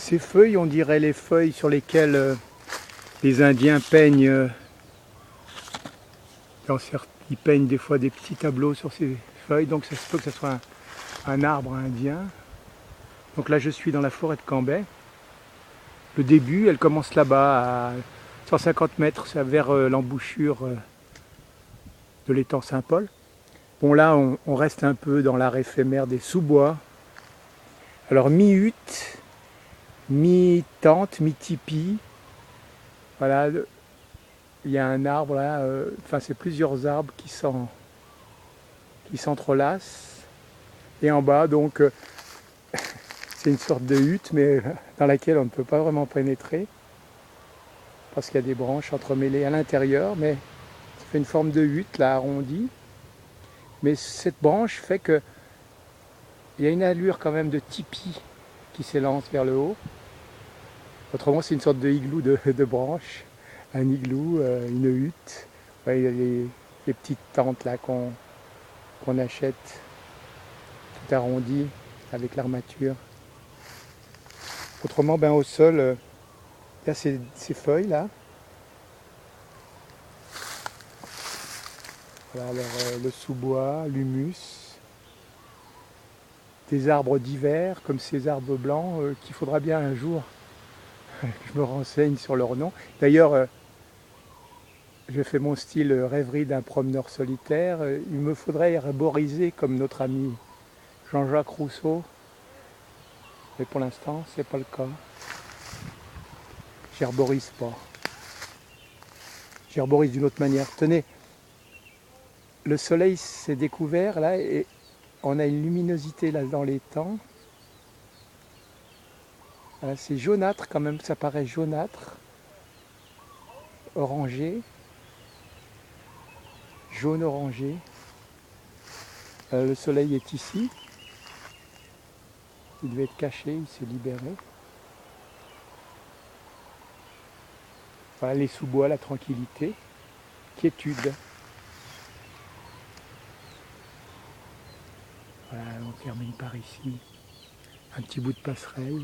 Ces feuilles, on dirait les feuilles sur lesquelles les Indiens peignent. Ils peignent des fois des petits tableaux sur ces feuilles, donc ça se peut que ce soit un arbre indien. Donc là, je suis dans la forêt de Cambrai. Le début, elle commence là-bas, à 150 mètres, c'est vers l'embouchure de l'étang Saint-Paul. Bon, là, on reste un peu dans l'art éphémère des sous-bois. Alors, mi-hutte, mi-tente, mi-tipi. Voilà, il y a un arbre là, enfin, c'est plusieurs arbres qui s'entrelacent. Et en bas, donc, c'est une sorte de hutte, mais dans laquelle on ne peut pas vraiment pénétrer. Parce qu'il y a des branches entremêlées à l'intérieur, mais ça fait une forme de hutte, là, arrondie. Mais cette branche fait que il y a une allure quand même de tipi qui s'élance vers le haut. Autrement, c'est une sorte de igloo de branches. Un igloo, une hutte. Ouais, il y a les petites tentes là qu'on achète, tout arrondies, avec l'armature. Autrement, ben, au sol, il y a ces feuilles là. Voilà, alors, le sous-bois, l'humus, des arbres d'hiver, comme ces arbres blancs, qu'il faudra bien un jour que je me renseigne sur leur nom. D'ailleurs, je fais mon style rêverie d'un promeneur solitaire. Il me faudrait herboriser comme notre ami Jean-Jacques Rousseau. Mais pour l'instant, c'est pas le cas. J'herborise pas. J'herborise d'une autre manière. Tenez, le soleil s'est découvert là et on a une luminosité là dans les temps. Voilà, c'est jaunâtre quand même, ça paraît jaunâtre, orangé, jaune orangé. Le soleil est ici. Il devait être caché, il s'est libéré. Voilà les sous-bois, la tranquillité, quiétude. Voilà, on termine par ici. Un petit bout de passerelle.